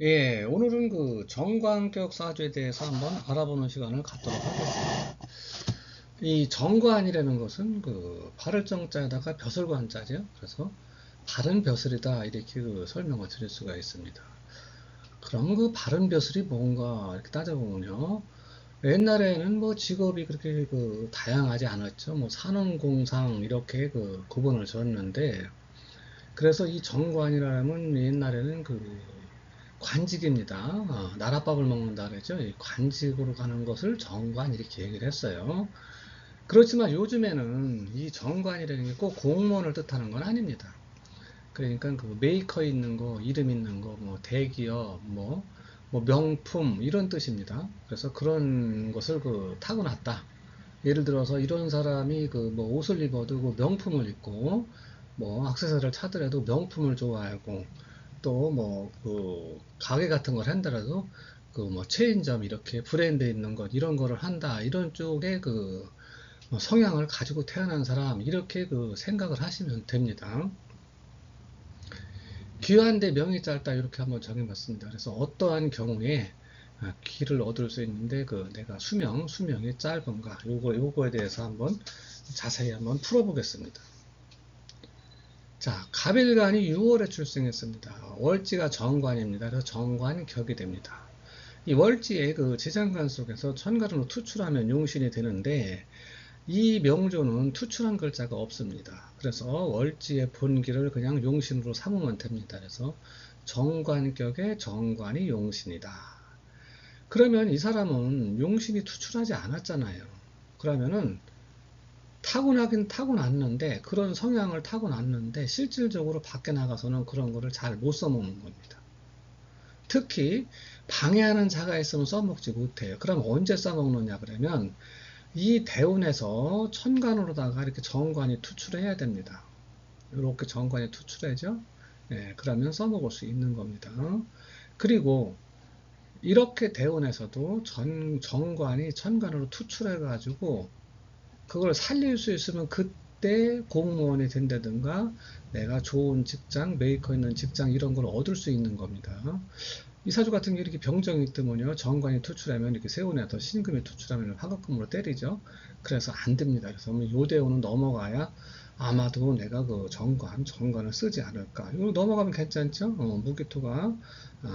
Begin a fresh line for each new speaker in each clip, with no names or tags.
예, 오늘은 그 정관격 사주에 대해서 한번 알아보는 시간을 갖도록 하겠습니다. 이 정관이라는 것은 그 발을 정자에다가 벼슬 관자죠. 그래서 바른 벼슬이다 이렇게 그 설명을 드릴 수가 있습니다. 그럼 그 바른 벼슬이 뭔가 이렇게 따져보면요. 옛날에는 뭐 직업이 그렇게 그 다양하지 않았죠. 뭐 산업공상 이렇게 그 구분을 줬는데 그래서 이 정관이라면 옛날에는 그 관직입니다. 나랏밥을 먹는다 그랬죠. 이 관직으로 가는 것을 정관 이렇게 얘기를 했어요. 그렇지만 요즘에는 이 정관이라는 게 꼭 공무원을 뜻하는 건 아닙니다. 그러니까 그 메이커 있는 거, 이름 있는 거, 뭐 대기업, 뭐 명품 이런 뜻입니다. 그래서 그런 것을 그 타고났다. 예를 들어서 이런 사람이 그 뭐 옷을 입어도 그 명품을 입고 뭐 액세서리를 차더라도 명품을 좋아하고 또 뭐 그 가게 같은 걸 한다라도 그 뭐 체인점 이렇게 브랜드 있는 것 이런 거를 한다 이런 쪽에 그 성향을 가지고 태어난 사람 이렇게 그 생각을 하시면 됩니다. 귀한데 명이 짧다 이렇게 한번 정해봤습니다. 그래서 어떠한 경우에 귀를 얻을 수 있는데 그 내가 수명이 짧은가 요거에 대해서 한번 자세히 한번 풀어보겠습니다. 자, 갑일간이 6월에 출생했습니다. 월지가 정관입니다. 그래서 정관격이 됩니다. 이 월지의 그 지장간 속에서 천간으로 투출하면 용신이 되는데 이 명조는 투출한 글자가 없습니다. 그래서 월지의 본기를 그냥 용신으로 삼으면 됩니다. 그래서 정관격의 정관이 용신이다. 그러면 이 사람은 용신이 투출하지 않았잖아요. 그러면은 타고나긴 타고났는데 그런 성향을 타고났는데 실질적으로 밖에 나가서는 그런 거를 잘 못 써먹는 겁니다. 특히 방해하는 자가 있으면 써먹지 못해요. 그럼 언제 써먹느냐 그러면 이 대운에서 천간으로다가 이렇게 정관이 투출해야 됩니다. 이렇게 정관이 투출해죠. 예, 그러면 써먹을 수 있는 겁니다. 그리고 이렇게 대운에서도 정관이 천간으로 투출해가지고 그걸 살릴 수 있으면 그때 공무원이 된다든가 내가 좋은 직장, 메이커 있는 직장 이런 걸 얻을 수 있는 겁니다. 이 사주 같은 게 이렇게 병정이 뜨면요, 정관이 투출하면 이렇게 세운에서 신금이 투출하면 화급금으로 때리죠. 그래서 안 됩니다. 그래서 요 대우는 넘어가야 아마도 내가 그 정관을 쓰지 않을까. 이거 넘어가면 괜찮죠? 무기토가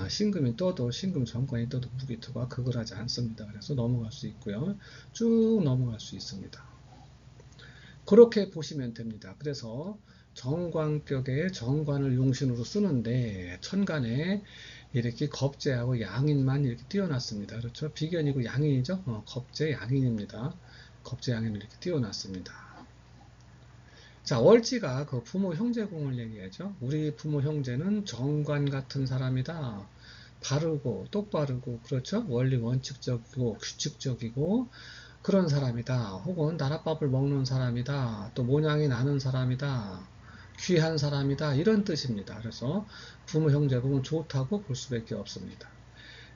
신금이 떠도 신금 정관이 떠도 무기토가 그걸 하지 않습니다. 그래서 넘어갈 수 있고요. 쭉 넘어갈 수 있습니다. 그렇게 보시면 됩니다. 그래서 정관격의 정관을 용신으로 쓰는데 천간에 이렇게 겁재하고 양인만 이렇게 띄워놨습니다. 그렇죠? 비견이고 양인이죠? 겁재 양인입니다. 겁재 양인을 이렇게 띄워놨습니다. 자, 월지가 그 부모 형제공을 얘기하죠. 우리 부모 형제는 정관 같은 사람이다. 바르고 똑바르고 그렇죠? 원리 원칙적이고 규칙적이고 그런 사람이다. 혹은 나랏밥을 먹는 사람이다. 또 모양이 나는 사람이다. 귀한 사람이다. 이런 뜻입니다. 그래서 부모 형제 보면 좋다고 볼 수밖에 없습니다.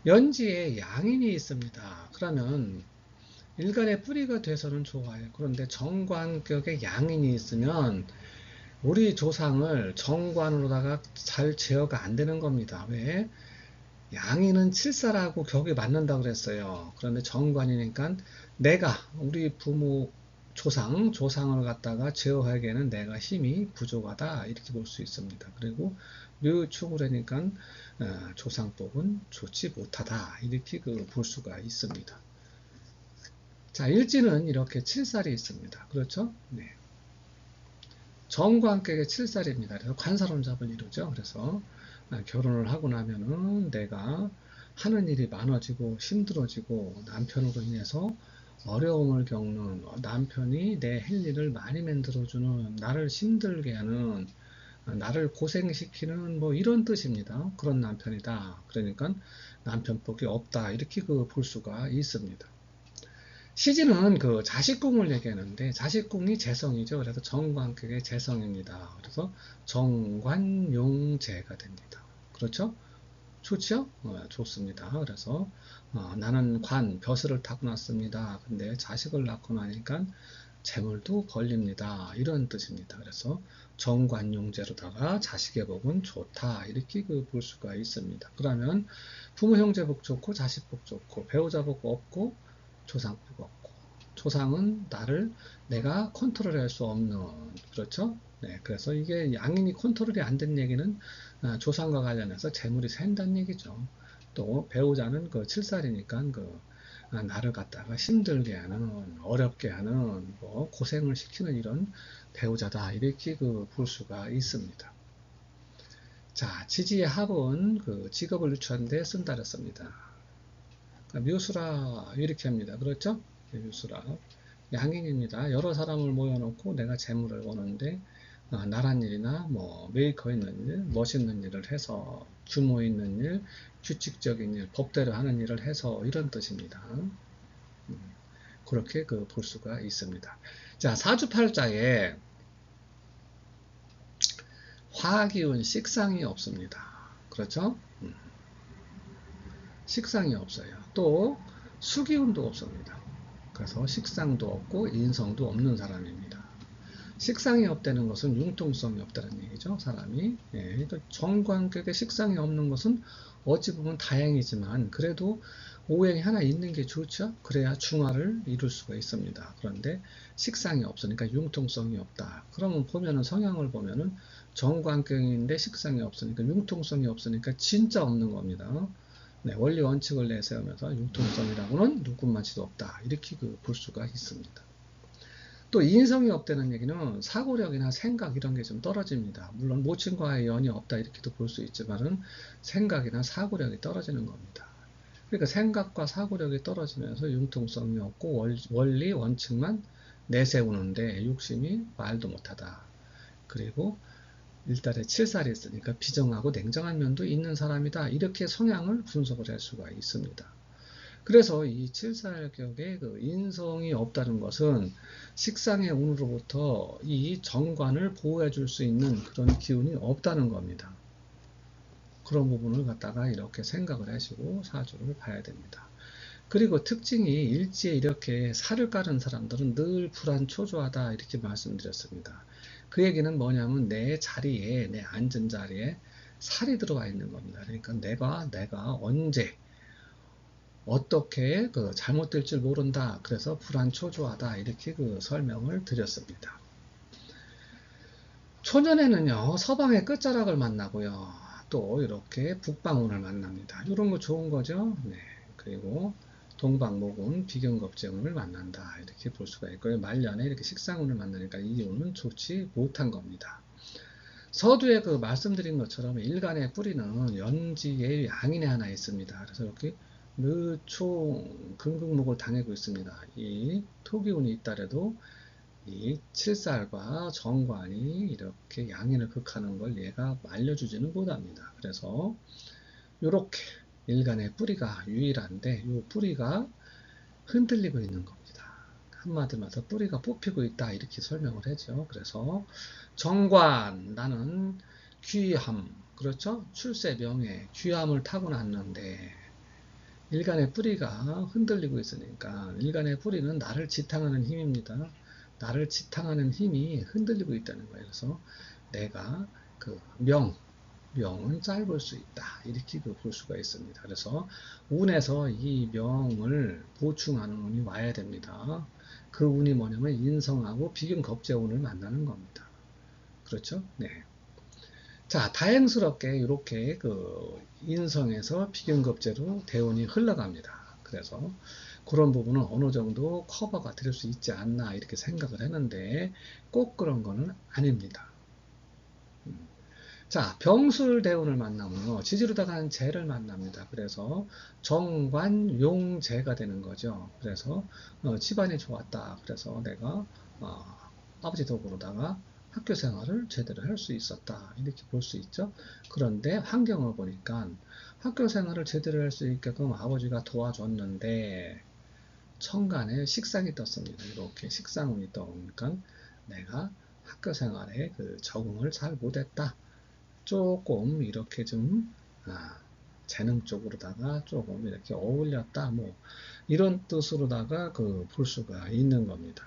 연지에 양인이 있습니다. 그러면 일간의 뿌리가 돼서는 좋아요. 그런데 정관격에 양인이 있으면 우리 조상을 정관으로다가 잘 제어가 안 되는 겁니다. 왜? 양이는 칠사라고 격이 맞는다 그랬어요. 그런데 정관이니까 내가 우리 부모 조상을 갖다가 제어하기에는 내가 힘이 부족하다 이렇게 볼 수 있습니다. 그리고 묘축을하니까 조상법은 좋지 못하다 이렇게 볼 수가 있습니다. 자, 일지는 이렇게 칠살이 있습니다. 그렇죠? 네. 정관격의 칠살입니다. 그래서 관사론잡을 이루죠. 그래서 결혼을 하고 나면은 내가 하는 일이 많아지고 힘들어지고 남편으로 인해서 어려움을 겪는 남편이 내 할 일을 많이 만들어주는 나를 힘들게 하는 나를 고생시키는 뭐 이런 뜻입니다. 그런 남편이다. 그러니까 남편복이 없다. 이렇게 볼 수가 있습니다. 시진은 그 자식궁을 얘기하는데 자식궁이 재성이죠. 그래서 정관격의 재성입니다. 그래서 정관용재가 됩니다. 그렇죠? 좋죠? 좋습니다. 그래서 나는 벼슬을 타고 났습니다. 근데 자식을 낳고 나니까 재물도 걸립니다. 이런 뜻입니다. 그래서 정관용제로다가 자식의 복은 좋다. 이렇게 볼 수가 있습니다. 그러면 부모 형제 복 좋고 자식 복 좋고 배우자 복 없고 조상 복 없고 조상은 내가 컨트롤할 수 없는 그렇죠? 네, 그래서 이게 양인이 컨트롤이 안 된 얘기는 조상과 관련해서 재물이 샌다는 얘기죠. 또 배우자는 그 7살이니까 나를 갖다가 힘들게 하는 어렵게 하는 뭐 고생을 시키는 이런 배우자다 이렇게 볼 수가 있습니다. 자, 지지의 합은 직업을 유추하는 데 쓴다 그랬습니다. 묘수라 이렇게 합니다. 그렇죠? 묘수라 양인입니다. 여러 사람을 모여놓고 내가 재물을 원하는데 나란 일이나 뭐 메이커 있는 일, 멋있는 일을 해서 규모 있는 일, 규칙적인 일, 법대로 하는 일을 해서 이런 뜻입니다. 그렇게 볼 수가 있습니다. 자, 사주팔자에 화기운 식상이 없습니다. 그렇죠? 식상이 없어요. 또 수기운도 없습니다. 그래서 식상도 없고 인성도 없는 사람입니다. 식상이 없다는 것은 융통성이 없다는 얘기죠. 사람이. 예, 정관격에 식상이 없는 것은 어찌 보면 다행이지만 그래도 오행이 하나 있는 게 좋죠. 그래야 중화를 이룰 수가 있습니다. 그런데 식상이 없으니까 융통성이 없다. 그러면 보면은 성향을 보면은 정관격인데 식상이 없으니까 융통성이 없으니까 진짜 없는 겁니다. 네, 원리 원칙을 내세우면서 융통성이라고는 누군만치도 없다. 이렇게 볼 수가 있습니다. 또 인성이 없다는 얘기는 사고력이나 생각 이런 게 좀 떨어집니다. 물론 모친과의 연이 없다 이렇게도 볼 수 있지만은 생각이나 사고력이 떨어지는 겁니다. 그러니까 생각과 사고력이 떨어지면서 융통성이 없고 원리 원칙만 내세우는데 욕심이 말도 못하다. 그리고 일달에 7살이 있으니까 비정하고 냉정한 면도 있는 사람이다. 이렇게 성향을 분석을 할 수가 있습니다. 그래서 이 7살격의 인성이 없다는 것은 식상의 운으로부터 이 정관을 보호해 줄 수 있는 그런 기운이 없다는 겁니다. 그런 부분을 갖다가 이렇게 생각을 하시고 사주를 봐야 됩니다. 그리고 특징이 일지에 이렇게 살을 깔은 사람들은 늘 불안초조하다 이렇게 말씀드렸습니다. 그 얘기는 뭐냐면 내 자리에 내 앉은 자리에 살이 들어와 있는 겁니다. 그러니까 내가 언제 어떻게 잘못될 줄 모른다. 그래서 불안초조하다. 이렇게 설명을 드렸습니다. 초년에는요, 서방의 끝자락을 만나고요. 또 이렇게 북방운을 만납니다. 이런 거 좋은 거죠. 네. 그리고 동방목운, 비견겁재운을 만난다. 이렇게 볼 수가 있고요. 말년에 이렇게 식상운을 만나니까 이 운은 좋지 못한 겁니다. 서두에 말씀드린 것처럼 일간의 뿌리는 연지의 양인에 하나 있습니다. 그래서 이렇게 느초 금극목을 당하고 있습니다. 이 토기운이 있다래도 이 7살과 정관이 이렇게 양인을 극하는 걸 얘가 알려주지는 못합니다. 그래서 이렇게 일간의 뿌리가 유일한데 이 뿌리가 흔들리고 있는 겁니다. 한마디로 말해서 뿌리가 뽑히고 있다 이렇게 설명을 하죠. 그래서 정관 나는 귀함 그렇죠? 출세 명예 귀함을 타고났는데 일간의 뿌리가 흔들리고 있으니까 일간의 뿌리는 나를 지탕하는 힘입니다. 나를 지탕하는 힘이 흔들리고 있다는 거예요. 그래서 내가 명은 짧을 수 있다. 이렇게 볼 수가 있습니다. 그래서 운에서 이 명을 보충하는 운이 와야 됩니다. 그 운이 뭐냐면 인성하고 비견겁재운을 만나는 겁니다. 그렇죠? 네. 자, 다행스럽게 이렇게 인성에서 비견겁재로 대운이 흘러갑니다. 그래서 그런 부분은 어느 정도 커버가 될 수 있지 않나 이렇게 생각을 했는데 꼭 그런 거는 아닙니다. 자, 병술대운을 만나면요. 지지로다가는 재를 만납니다. 그래서 정관용재가 되는 거죠. 그래서 집안이 좋았다. 그래서 내가 아버지 덕으로다가 학교 생활을 제대로 할 수 있었다. 이렇게 볼 수 있죠. 그런데 환경을 보니까 학교 생활을 제대로 할 수 있게끔 아버지가 도와줬는데 천간에 식상이 떴습니다. 이렇게 식상운이 떠오니까 내가 학교 생활에 적응을 잘 못했다. 조금 이렇게 좀 재능 쪽으로다가 조금 이렇게 어울렸다 뭐 이런 뜻으로다가 볼 수가 있는 겁니다.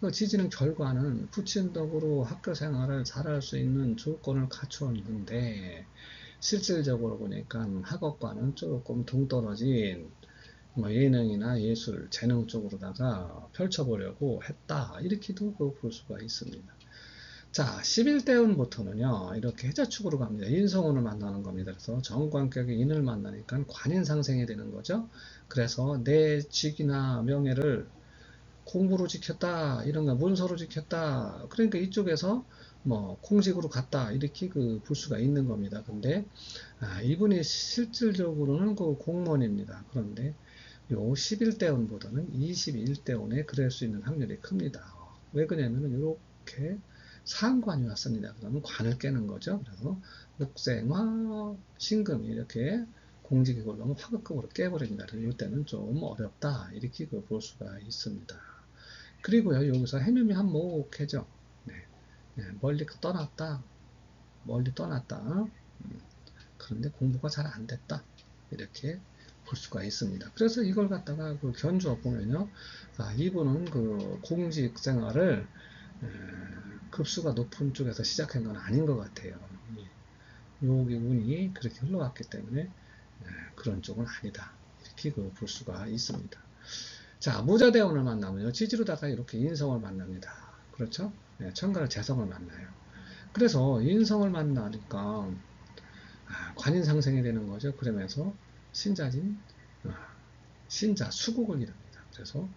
그 지지는 결과는 후친덕으로 학교 생활을 잘할 수 있는 조건을 갖추었는데 실질적으로 보니까 학업과는 조금 동떨어진 뭐 예능이나 예술, 재능 쪽으로다가 펼쳐보려고 했다. 이렇게도 볼 수가 있습니다. 자, 11대운부터는요, 이렇게 해자축으로 갑니다. 인성운을 만나는 겁니다. 그래서 정관격의 인을 만나니까 관인상생이 되는 거죠. 그래서 내 직이나 명예를 공부로 지켰다, 이런 거 문서로 지켰다. 그러니까 이쪽에서 뭐 공직으로 갔다, 이렇게 볼 수가 있는 겁니다. 근데 이분이 실질적으로는 그 공무원입니다. 그런데 요 11대운보다는 21대운에 그럴 수 있는 확률이 큽니다. 왜 그러냐면은 이렇게 상관이 왔습니다. 그러면 관을 깨는 거죠. 그래서 목생화, 신금이 이렇게 공직이 올라오면 화급급으로 깨버립니다. 그래서 이때는 좀 어렵다. 이렇게 볼 수가 있습니다. 그리고요, 여기서 해묘미 한몫해죠. 네. 네, 멀리 떠났다. 그런데 공부가 잘 안 됐다. 이렇게 볼 수가 있습니다. 그래서 이걸 갖다가 견주어 보면요. 이분은 공직 생활을 급수가 높은 쪽에서 시작한 건 아닌 것 같아요. 여기 운이 그렇게 흘러왔기 때문에 그런 쪽은 아니다. 이렇게 볼 수가 있습니다. 자, 무자대운을 만나면요. 지지로다가 이렇게 인성을 만납니다. 그렇죠? 네, 천간을 재성을 만나요. 그래서 인성을 만나니까 관인 상생이 되는 거죠. 그러면서 신자진 신자 수국을 이룹니다. 그래서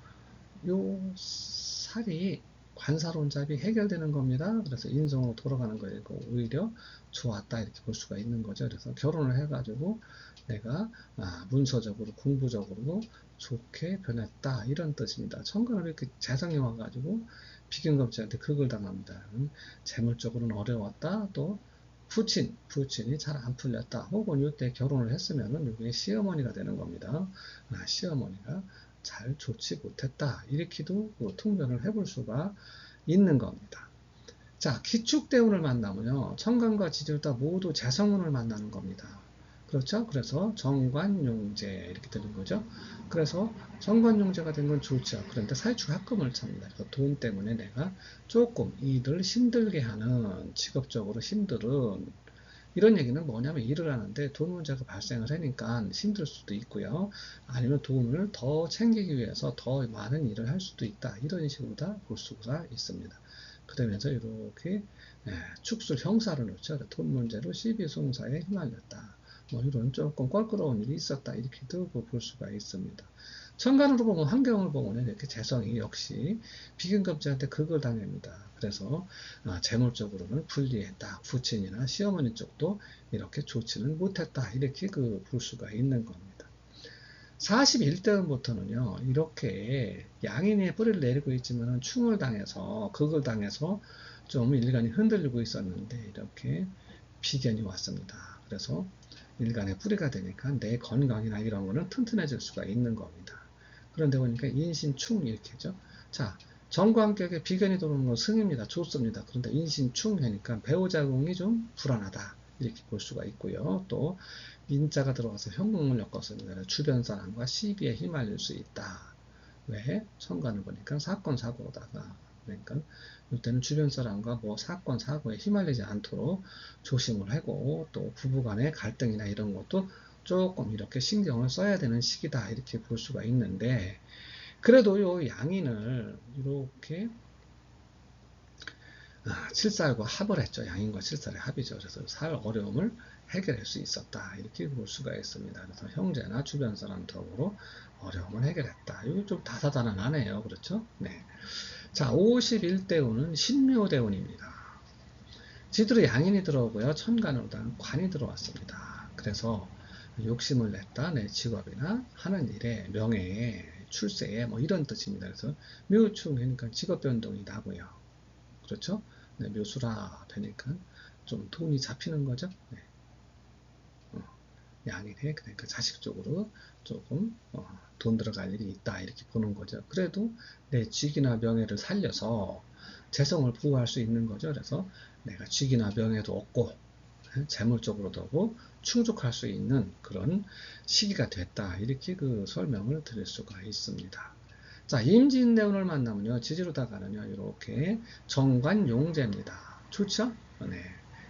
요 살이 관사론잡이 해결되는 겁니다. 그래서 인성으로 돌아가는 거예요. 오히려 좋았다 이렇게 볼 수가 있는 거죠. 그래서 결혼을 해가지고 내가 문서적으로 공부적으로 좋게 변했다 이런 뜻입니다. 천간을 이렇게 재성이 와가지고 비경겁자한테 극을 당합니다. 재물적으로는 어려웠다. 또 부친이 잘 안 풀렸다. 혹은 이때 결혼을 했으면은 이게 시어머니가 되는 겁니다. 시어머니가 잘 좋지 못했다. 이렇게도 통변을 해볼 수가 있는 겁니다. 자, 기축대운을 만나면요. 천간과 지지다 모두 재성운을 만나는 겁니다. 그렇죠? 그래서 정관용재 이렇게 되는 거죠. 그래서 정관용재가 된 건 좋죠. 그런데 사유축 합금을 찹니다. 그래서 돈 때문에 내가 조금 일을 힘들게 하는 직업적으로 힘들은 이런 얘기는 뭐냐면 일을 하는데 돈 문제가 발생을 하니까 힘들 수도 있고요. 아니면 돈을 더 챙기기 위해서 더 많은 일을 할 수도 있다. 이런 식으로 다 볼 수가 있습니다. 그러면서 이렇게 축술 형사를 놓죠. 돈 문제로 시비송사에 휘말렸다. 뭐 이런 조금 껄끄러운 일이 있었다. 이렇게도 볼 수가 있습니다. 천간으로 보면 환경을 보면 이렇게 재성이 역시 비경급자한테 극을 당합니다. 그래서 재물적으로는 불리했다. 부친이나 시어머니 쪽도 이렇게 좋지는 못했다. 이렇게 볼 수가 있는 겁니다. 41대부터는요, 이렇게 양인의 뿌리를 내리고 있지만 충을 당해서, 극을 당해서 좀 일간이 흔들리고 있었는데, 이렇게 비견이 왔습니다. 그래서 일간의 뿌리가 되니까 내 건강이나 이런 거는 튼튼해질 수가 있는 겁니다. 그런데 보니까 인신충 이렇게죠. 자, 정관격에 비견이 들어오는 건 승입니다. 좋습니다. 그런데 인신충 하니까 배우자궁이 좀 불안하다. 이렇게 볼 수가 있고요. 또 인자가 들어가서 현궁을 엮었습니다. 주변 사람과 시비에 휘말릴 수 있다. 왜? 천간을 보니까 사건 사고로다가 그러니까 이때는 주변 사람과 뭐 사건 사고에 휘말리지 않도록 조심을 하고 또 부부간의 갈등이나 이런 것도 조금 이렇게 신경을 써야 되는 시기다 이렇게 볼 수가 있는데 그래도 요 양인을 이렇게 칠살과 합을 했죠. 양인과 칠살의 합이죠. 그래서 살 어려움을 해결할 수 있었다. 이렇게 볼 수가 있습니다. 그래서 형제나 주변 사람 덕으로 어려움을 해결했다. 이거 좀 다사다난하네요. 그렇죠? 네. 자, 51대운은 신묘대운입니다. 지도로 양인이 들어오고요. 천간으로다는 관이 들어왔습니다. 그래서 욕심을 냈다. 내 직업이나 하는 일에 명예에 출세에 뭐 이런 뜻입니다. 그래서 묘충 하니까 직업 변동이 나고요. 그렇죠? 네, 묘수라 되니까 좀 돈이 잡히는 거죠. 네. 양일에 그러니까 자식적으로 조금 돈 들어갈 일이 있다 이렇게 보는 거죠. 그래도 내 직이나 명예를 살려서 재성을 보호할 수 있는 거죠. 그래서 내가 직이나 명예도 얻고 재물적으로도 하고 충족할 수 있는 그런 시기가 됐다 이렇게 설명을 드릴 수가 있습니다. 자, 임진대운을 만나면요, 지지로다가는요, 이렇게 정관용제입니다. 좋죠? 네.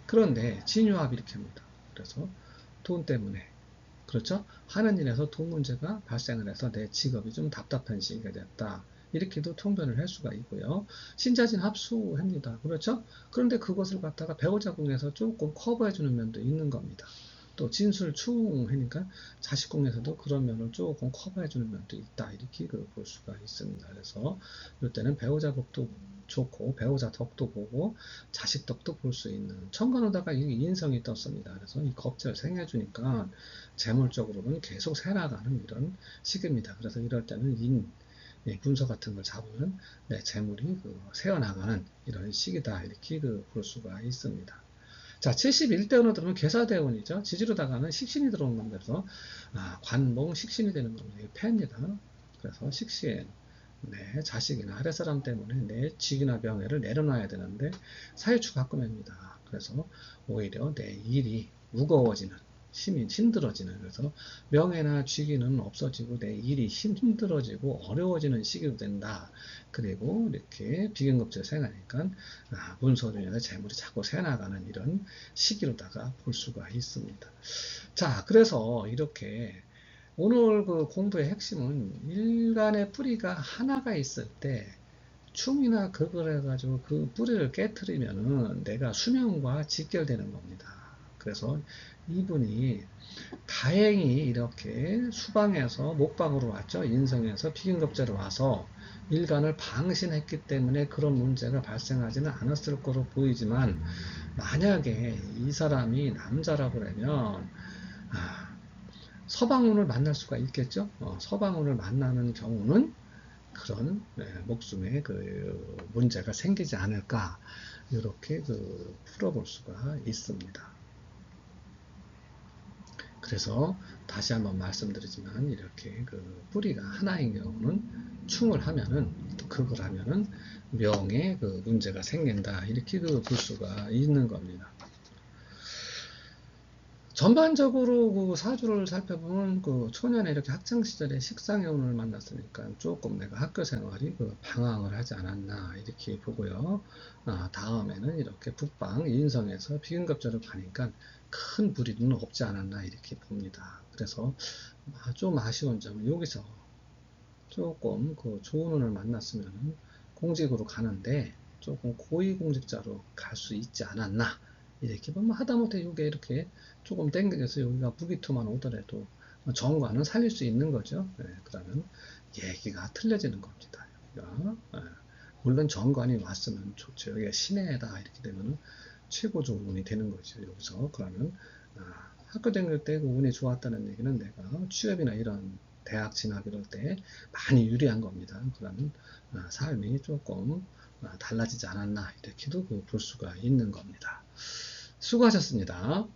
그런데 진유합 이렇게 합니다. 그래서 돈 때문에, 그렇죠? 하는 일에서 돈 문제가 발생을 해서 내 직업이 좀 답답한 시기가 됐다. 이렇게도 통변을 할 수가 있고요. 신자진 합수합니다. 그렇죠? 그런데 그것을 갖다가 배우자 궁에서 조금 커버해주는 면도 있는 겁니다. 또 진술충하니까 자식 궁에서도 그런 면을 조금 커버해주는 면도 있다. 이렇게 볼 수가 있습니다. 그래서 이때는 배우자 복도 좋고 배우자 덕도 보고 자식 덕도 볼 수 있는 천간호다가 이 인성이 떴습니다. 그래서 이 겁재를 생해주니까 재물적으로는 계속 새나가는 이런 시기입니다. 그래서 이럴 때는 분서 같은 걸 잡으면 재물이 새어나가는 이런 시기다. 이렇게 볼 수가 있습니다. 자, 71대운으로 들어오면 괴사대운이죠. 지지로다가는 식신이 들어온 겁니다. 그래서 관봉 식신이 되는 겁니다. 이게 폐입니다. 그래서 식신, 내 자식이나 아랫사람 때문에 내 직이나 명예를 내려놔야 되는데 사유축 가끔입니다. 그래서 오히려 내 일이 무거워지는, 힘이 힘들어지는, 그래서 명예나 직위는 없어지고 내 일이 힘들어지고 어려워지는 시기도 된다. 그리고 이렇게 비견급제를 생하니까 문서로 인해서 재물이 자꾸 새나가는 이런 시기로다가 볼 수가 있습니다. 자, 그래서 이렇게 오늘 그 공부의 핵심은 일간의 뿌리가 하나가 있을 때 충이나 극을 해가지고 그 뿌리를 깨트리면은 내가 수명과 직결되는 겁니다. 그래서 이분이 다행히 이렇게 수방에서 목방으로 왔죠. 인성에서 비견급제로 와서 일간을 방신했기 때문에 그런 문제가 발생하지는 않았을 거로 보이지만 만약에 이 사람이 남자라고 그러면 서방운을 만날 수가 있겠죠. 서방운을 만나는 경우는 그런 목숨에 문제가 생기지 않을까 이렇게 풀어볼 수가 있습니다. 그래서 다시 한번 말씀드리지만 이렇게 뿌리가 하나인 경우는 충을 하면은 극을 하면은 명에 문제가 생긴다 이렇게 볼 수가 있는 겁니다. 전반적으로 사주를 살펴보면 초년에 이렇게 학창 시절에 식상해운을 만났으니까 조금 내가 학교 생활이 방황을 하지 않았나 이렇게 보고요. 다음에는 이렇게 북방 인성에서 비견급제로 가니까 큰 불이는 없지 않았나 이렇게 봅니다. 그래서 좀 아쉬운 점은 여기서 조금 좋은 운을 만났으면 공직으로 가는데 조금 고위공직자로 갈 수 있지 않았나 이렇게 보면 하다못해 이게 이렇게 조금 땡겨서 여기가 무기투만 오더라도 정관은 살릴 수 있는 거죠. 그러면 얘기가 틀려지는 겁니다. 물론 정관이 왔으면 좋죠. 여기가 신해다 이렇게 되면 최고 좋은 운이 되는 거죠. 여기서 그러면 학교 다닐 때 운이 좋았다는 얘기는 내가 취업이나 이런 대학 진학 이럴 때 많이 유리한 겁니다. 그러면 삶이 조금 달라지지 않았나 이렇게도 볼 수가 있는 겁니다. 수고하셨습니다.